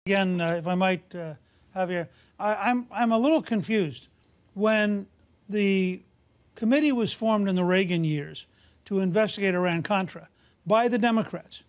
Again, if I might, Javier, I'm a little confused. When the committee was formed in the Reagan years to investigate Iran-Contra by the Democrats,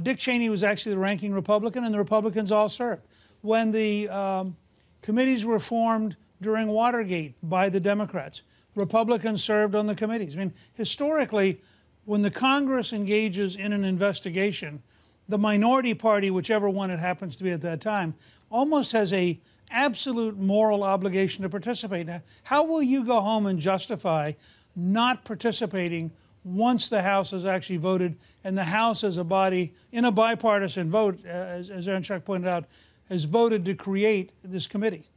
Dick Cheney was actually the ranking Republican, and the Republicans all served. When the committees were formed during Watergate by the Democrats, Republicans served on the committees. I mean, historically, when the Congress engages in an investigation, the minority party, whichever one it happens to be at that time, almost has a absolute moral obligation to participate. Now, how will you go home and justify not participating once the House has actually voted, and the House as a body, in a bipartisan vote, as Aaron Schacht pointed out, has voted to create this committee?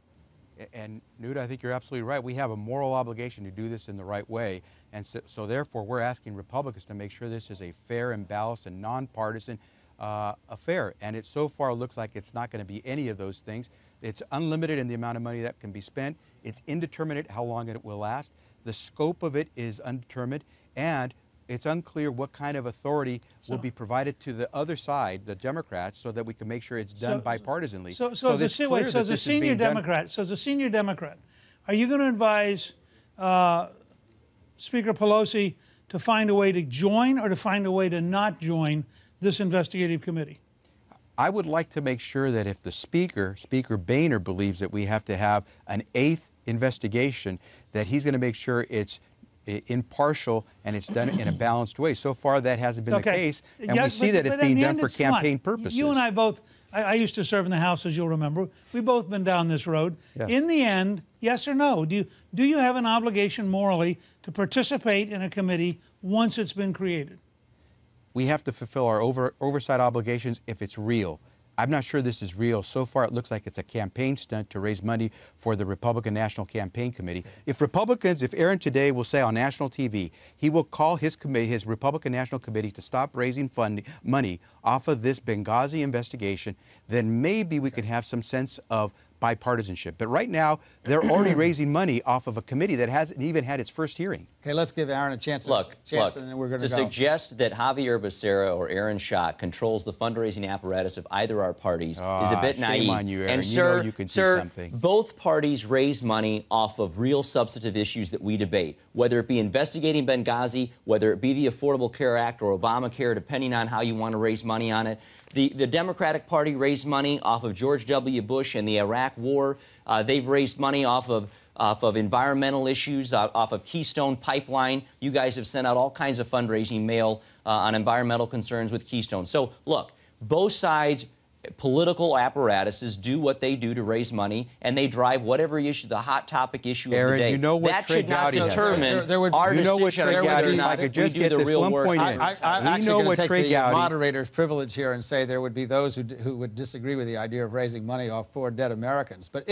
And Newt, I think you're absolutely right. We have a moral obligation to do this in the right way. And so therefore, we're asking Republicans to make sure this is a fair and balanced and nonpartisan affair. And it so far looks like it's not going to be any of those things. It's unlimited in the amount of money that can be spent. It's indeterminate how long it will last. The scope of it is undetermined. And it's unclear what kind of authority will be provided to the other side, the Democrats, so that we can make sure it's done bipartisanly. So as a senior Democrat, are you going to advise Speaker Pelosi to find a way to join or to find a way to not join this investigative committee? I would like to make sure that if the Speaker Boehner, believes that we have to have an 8th investigation, that he's going to make sure it's impartial and it's done in a balanced way. So far, that hasn't been the case, and we see that it's being done for campaign purposes. You and I both, I used to serve in the House, as you'll remember. We've both been down this road. Yes. In the end, yes or no, do you have an obligation morally to participate in a committee once it's been created? We have to fulfill our oversight obligations if it's real. I'm not sure this is real. So far, it looks like it's a campaign stunt to raise money for the Republican National Campaign Committee. If Aaron today will say on national TV, he will call his committee, his Republican National Committee, to stop raising money off of this Benghazi investigation, then maybe we could have some sense of bipartisanship. But right now, they're already raising money off of a committee that hasn't even had its first hearing. Okay, let's give Aaron a chance. Look, and then we're going to suggest that Javier Becerra or Aaron Schacht controls the fundraising apparatus of either our parties is a bit naive. Shame on you, Aaron. And sir, you can sir, do something. Both parties raise money off of real substantive issues that we debate, whether it be investigating Benghazi, whether it be the Affordable Care Act or Obamacare, depending on how you want to raise money on it. The Democratic Party raised money off of George W. Bush and the Iraq War. They've raised money off of environmental issues, off of Keystone Pipeline. You guys have sent out all kinds of fundraising mail on environmental concerns with Keystone. So, look, both sides, political apparatuses, do what they do to raise money, and they drive whatever issue, the hot topic issue of the day. You know what that should not determine our decision on whether or not we do the real work. I'm actually going to take the moderator's privilege here and say there would be those who would disagree with the idea of raising money off poor dead Americans. But